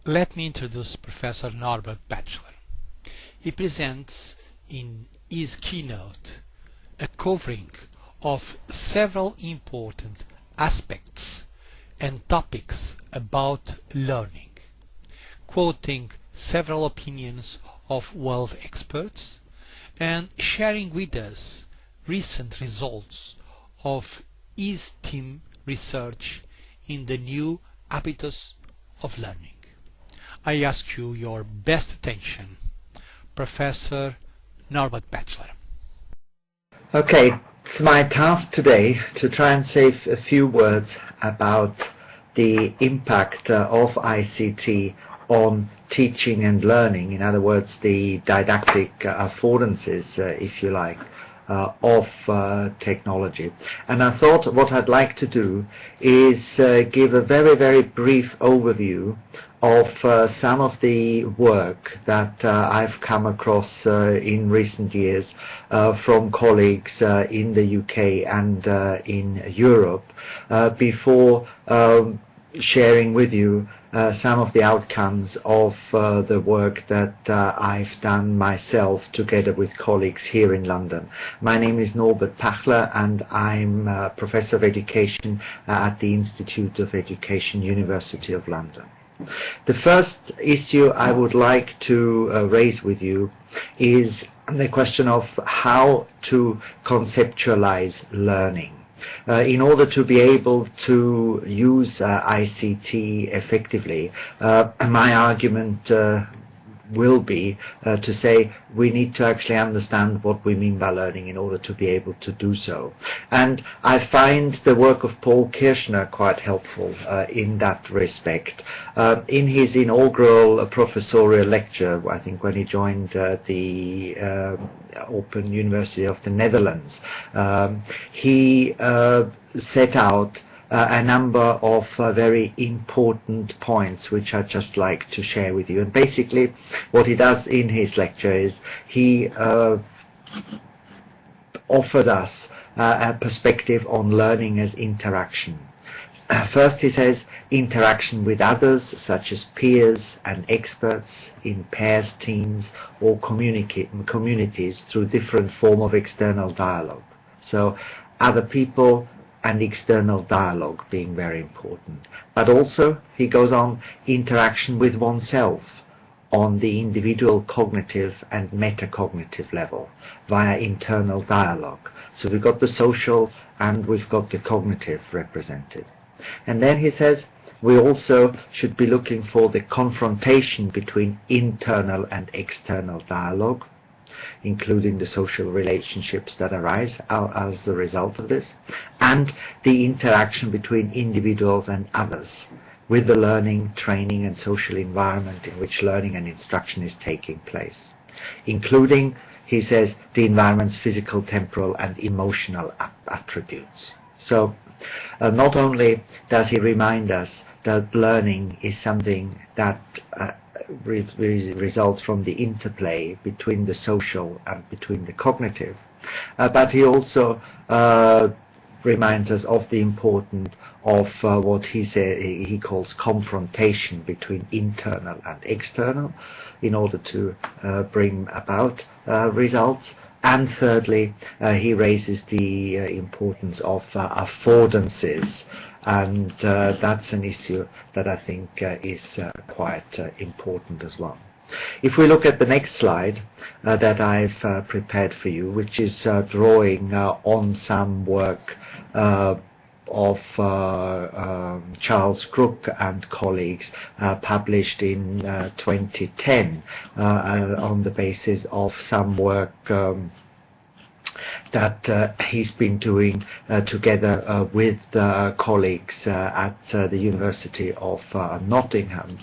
Let me introduce Professor Norbert Pachler. He presents in his keynote a covering of several important aspects and topics about learning, quoting several opinions of world experts and sharing with us recent results of his team research in the new habitus of learning. I ask you your best attention. Professor Norbert Pachler. Okay, it's my task today to try and say a few words about the impact of ICT on teaching and learning, in other words, the didactic affordances, if you like, of technology. And I thought what I'd like to do is give a very, very brief overview of some of the work that I've come across in recent years from colleagues in the UK and in Europe before sharing with you some of the outcomes of the work that I've done myself together with colleagues here in London. My name is Norbert Pachler and I'm Professor of Education at the Institute of Education, University of London. The first issue I would like to raise with you is the question of how to conceptualize learning. In order to be able to use ICT effectively, my argument will be to say we need to actually understand what we mean by learning in order to be able to do so. And I find the work of Paul Kirchner quite helpful in that respect. In his inaugural professorial lecture, I think when he joined the Open University of the Netherlands, he set out a number of very important points which I'd just like to share with you. And basically what he does in his lecture is he offers us a perspective on learning as interaction. First he says interaction with others such as peers and experts in pairs, teams or communities through different form of external dialogue. So other people and external dialogue being very important. But also, he goes on, interaction with oneself on the individual cognitive and metacognitive level via internal dialogue. So we've got the social and we've got the cognitive represented. And then he says we also should be looking for the confrontation between internal and external dialogue, including the social relationships that arise as a result of this, and the interaction between individuals and others with the learning, training and social environment in which learning and instruction is taking place, including, he says, the environment's physical, temporal and emotional attributes. So not only does he remind us that learning is something that results from the interplay between the social and between the cognitive, but he also reminds us of the importance of what he calls confrontation between internal and external in order to bring about results. And thirdly, he raises the importance of affordances. And that's an issue that I think is quite important as well. If we look at the next slide that I've prepared for you, which is drawing on some work of Charles Crook and colleagues published in 2010 on the basis of some work that he's been doing together with colleagues at the University of Nottingham.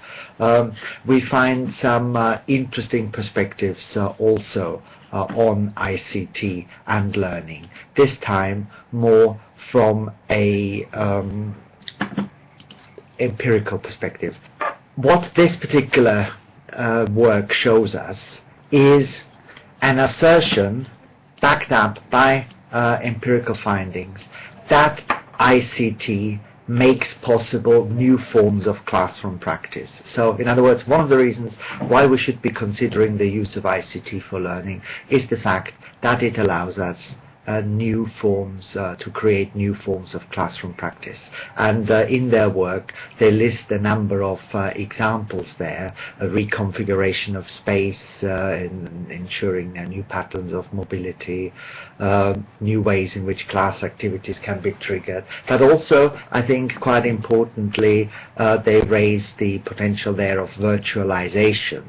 We find some interesting perspectives also on ICT and learning, this time more from a empirical perspective. What this particular work shows us is an assertion backed up by empirical findings that ICT makes possible new forms of classroom practice. So in other words, one of the reasons why we should be considering the use of ICT for learning is the fact that it allows us new forms to create new forms of classroom practice. And in their work they list a number of examples there: a reconfiguration of space, ensuring new patterns of mobility, new ways in which class activities can be triggered, but also, I think quite importantly, they raise the potential there of virtualization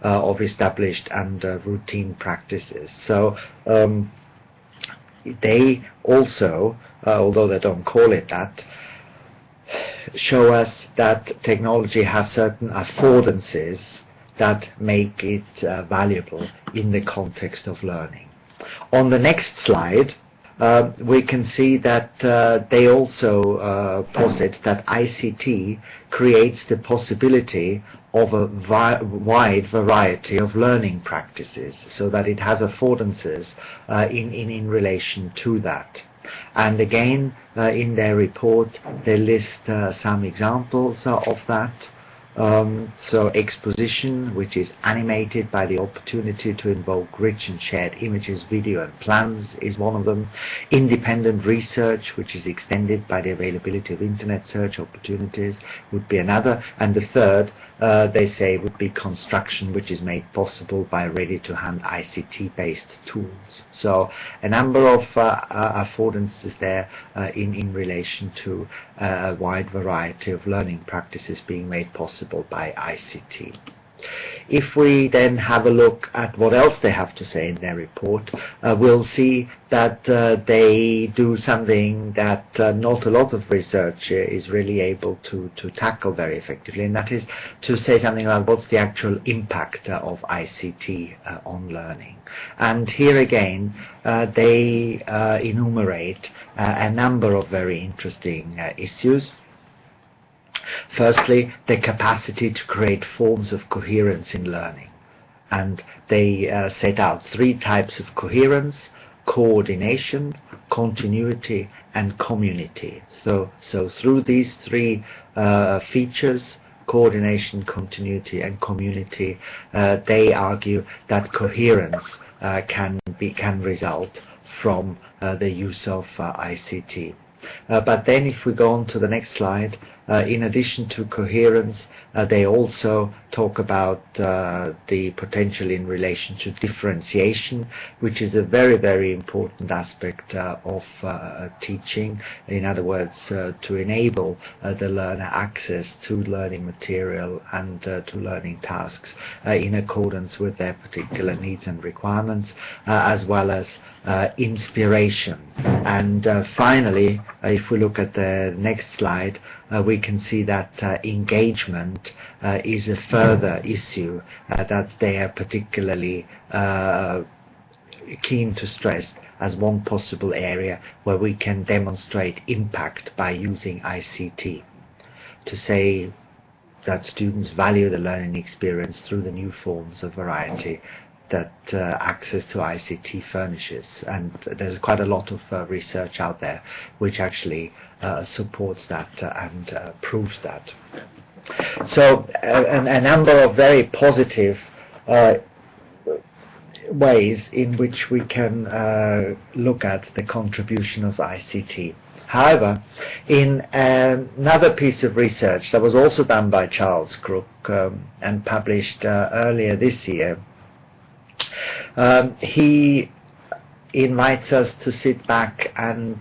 of established and routine practices. So they also, although they don't call it that, show us that technology has certain affordances that make it valuable in the context of learning. On the next slide, we can see that they also posit that ICT creates the possibility of a wide variety of learning practices, so that it has affordances in relation to that. And again, in their report, they list some examples of that. So exposition, which is animated by the opportunity to invoke rich and shared images, video and plans, is one of them. Independent research, which is extended by the availability of internet search opportunities, would be another. And the third, they say, would be construction, which is made possible by ready-to-hand ICT-based tools. So a number of affordances there in relation to a wide variety of learning practices being made possible by ICT. If we then have a look at what else they have to say in their report, we'll see that they do something that not a lot of research is really able to tackle very effectively, and that is to say something about what's the actual impact of ICT on learning. And here again, they enumerate a number of very interesting issues. Firstly, the capacity to create forms of coherence in learning. And they set out three types of coherence: coordination, continuity, and community. So through these three features, coordination, continuity, and community, they argue that coherence can result from the use of ICT. But then if we go on to the next slide, in addition to coherence, they also talk about the potential in relation to differentiation, which is a very, very important aspect of teaching. In other words, to enable the learner access to learning material and to learning tasks in accordance with their particular needs and requirements, as well as inspiration. And finally, if we look at the next slide, we can see that engagement is a further issue that they are particularly keen to stress as one possible area where we can demonstrate impact by using ICT. To say that students value the learning experience through the new forms of variety that access to ICT furnishes, and there's quite a lot of research out there which actually supports that and proves that. So a number of very positive ways in which we can look at the contribution of ICT. However, in another piece of research that was also done by Charles Crook and published earlier this year, he invites us to sit back and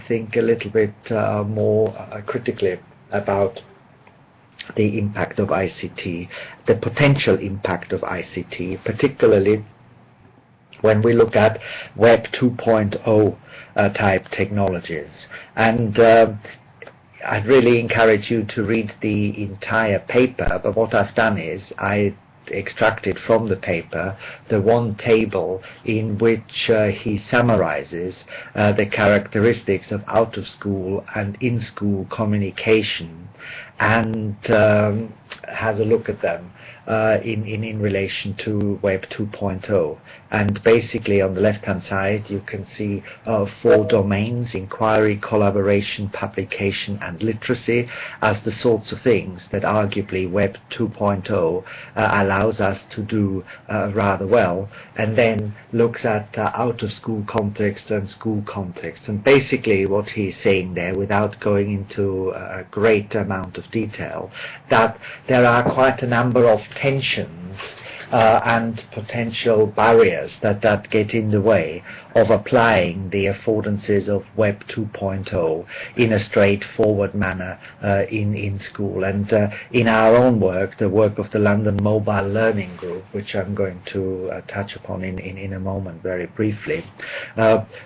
think a little bit more critically about the impact of ICT, the potential impact of ICT, particularly when we look at Web 2.0 type technologies. And I'd really encourage you to read the entire paper, but what I've done is I extracted from the paper the one table in which he summarizes the characteristics of out-of-school and in-school communication, and has a look at them in relation to Web 2.0. And basically on the left-hand side you can see 4 domains: inquiry, collaboration, publication and literacy, as the sorts of things that arguably Web 2.0 allows us to do rather well, and then looks at out-of-school context and school context. And basically what he's saying there, without going into a great amount of detail, that there are quite a number of tensions and potential barriers that get in the way of applying the affordances of Web 2.0 in a straightforward manner in school. And in our own work, the work of the London Mobile Learning Group, which I'm going to touch upon in a moment very briefly,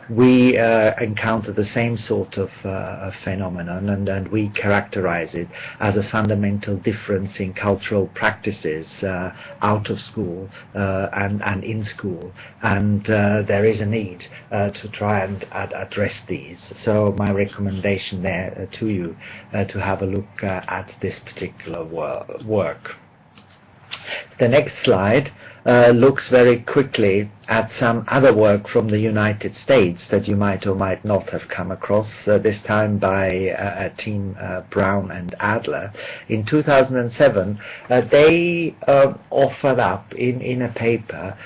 we encounter the same sort of phenomenon, and we characterize it as a fundamental difference in cultural practices out of school and in school, and there is a need to try and address these. So my recommendation there to you to have a look at this particular work. The next slide looks very quickly at some other work from the United States that you might or might not have come across, this time by team Brown and Adler. In 2007, they offered up in a paper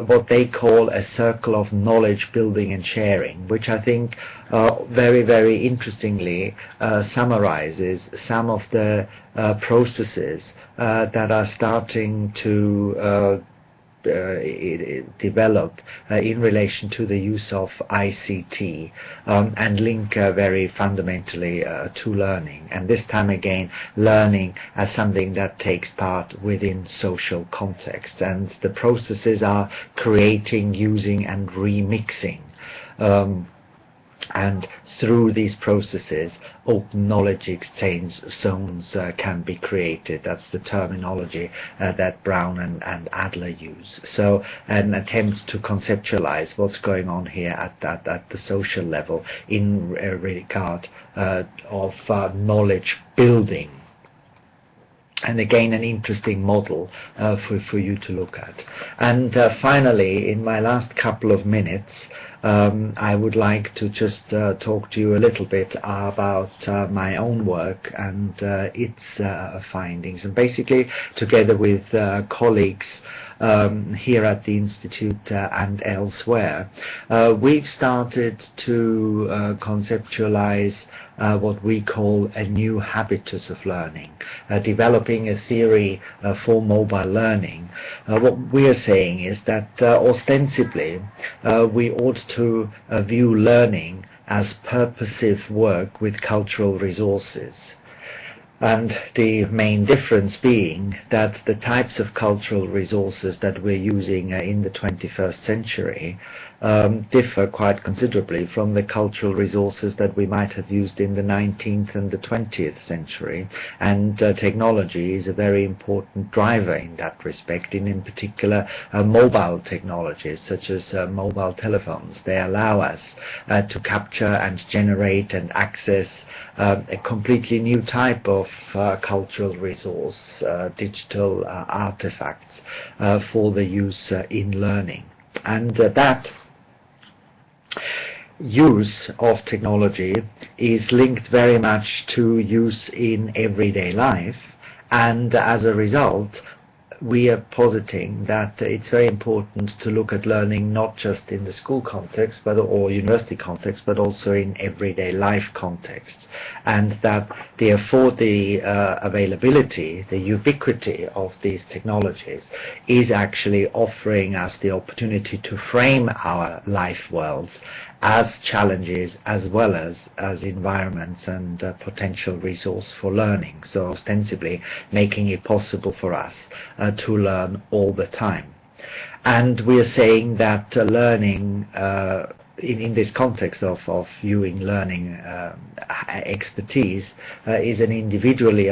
what they call a circle of knowledge building and sharing, which I think very, very interestingly summarizes some of the processes that are starting to develop in relation to the use of ICT and link very fundamentally to learning, and this time again learning as something that takes part within social context, and the processes are creating, using and remixing, and through these processes open knowledge exchange zones can be created. That's the terminology that Brown and Adler use. So an attempt to conceptualize what's going on here at the social level in regard of knowledge building. And again, an interesting model for you to look at. And finally, in my last couple of minutes, I would like to just talk to you a little bit about my own work and its findings. And basically, together with colleagues here at the Institute and elsewhere, we've started to conceptualize what we call a new habitus of learning, developing a theory for mobile learning. What we are saying is that ostensibly we ought to view learning as purposive work with cultural resources. And the main difference being that the types of cultural resources that we're using in the 21st century differ quite considerably from the cultural resources that we might have used in the 19th and the 20th century. And technology is a very important driver in that respect, in particular mobile technologies such as mobile telephones. They allow us to capture and generate and access a completely new type of cultural resource, digital artifacts for the use in learning. And that use of technology is linked very much to use in everyday life, and as a result we are positing that it's very important to look at learning not just in the school context or university context, but also in everyday life context, and that the availability, the ubiquity of these technologies is actually offering us the opportunity to frame our life worlds as challenges as well as environments and potential resource for learning. So ostensibly making it possible for us to learn all the time. And we are saying that learning in this context of viewing learning expertise is individually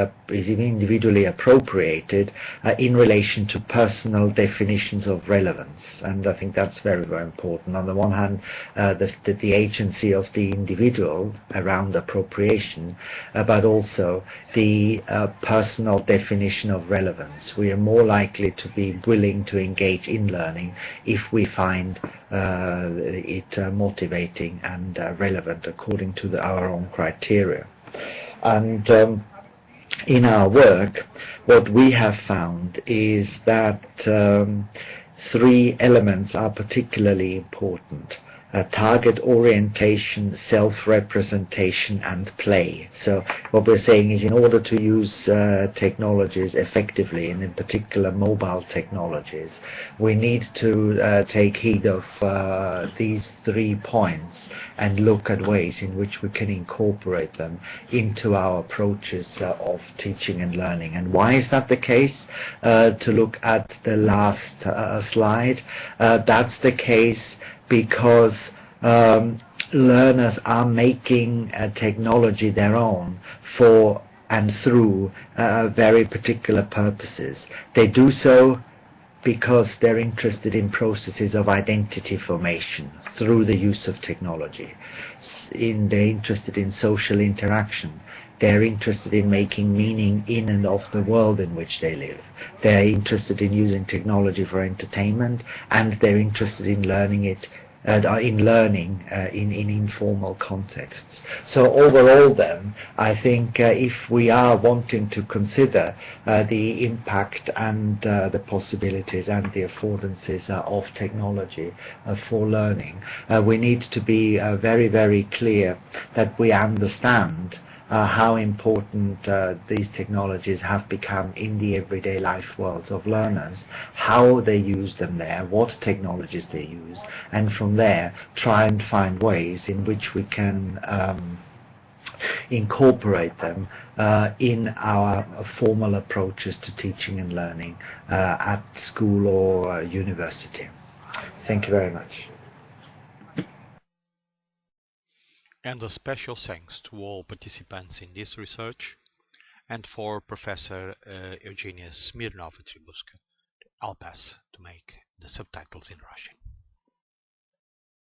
appropriated in relation to personal definitions of relevance, and I think that's very, very important. On the one hand, the agency of the individual around appropriation, but also the personal definition of relevance. We are more likely to be willing to engage in learning if we find it motivating and relevant according to our own criteria. And in our work, what we have found is that three elements are particularly important: target orientation, self-representation, and play. So what we're saying is, in order to use technologies effectively, and in particular mobile technologies, we need to take heed of these 3 points and look at ways in which we can incorporate them into our approaches of teaching and learning. And why is that the case? To look at the last slide, that's the case because learners are making technology their own for and through very particular purposes. They do so because they're interested in processes of identity formation through the use of technology. They're interested in social interaction. They're interested in making meaning in and of the world in which they live. They're interested in using technology for entertainment, and they're interested in learning it in informal contexts. So overall then, I think if we are wanting to consider the impact and the possibilities and the affordances of technology for learning, we need to be very, very clear that we understand how important these technologies have become in the everyday life worlds of learners, how they use them there, what technologies they use, and from there try and find ways in which we can incorporate them in our formal approaches to teaching and learning at school or university. Thank you very much. And a special thanks to all participants in this research, and for Professor Eugenia Smirnova-Tribuska. I'll pass to make the subtitles in Russian.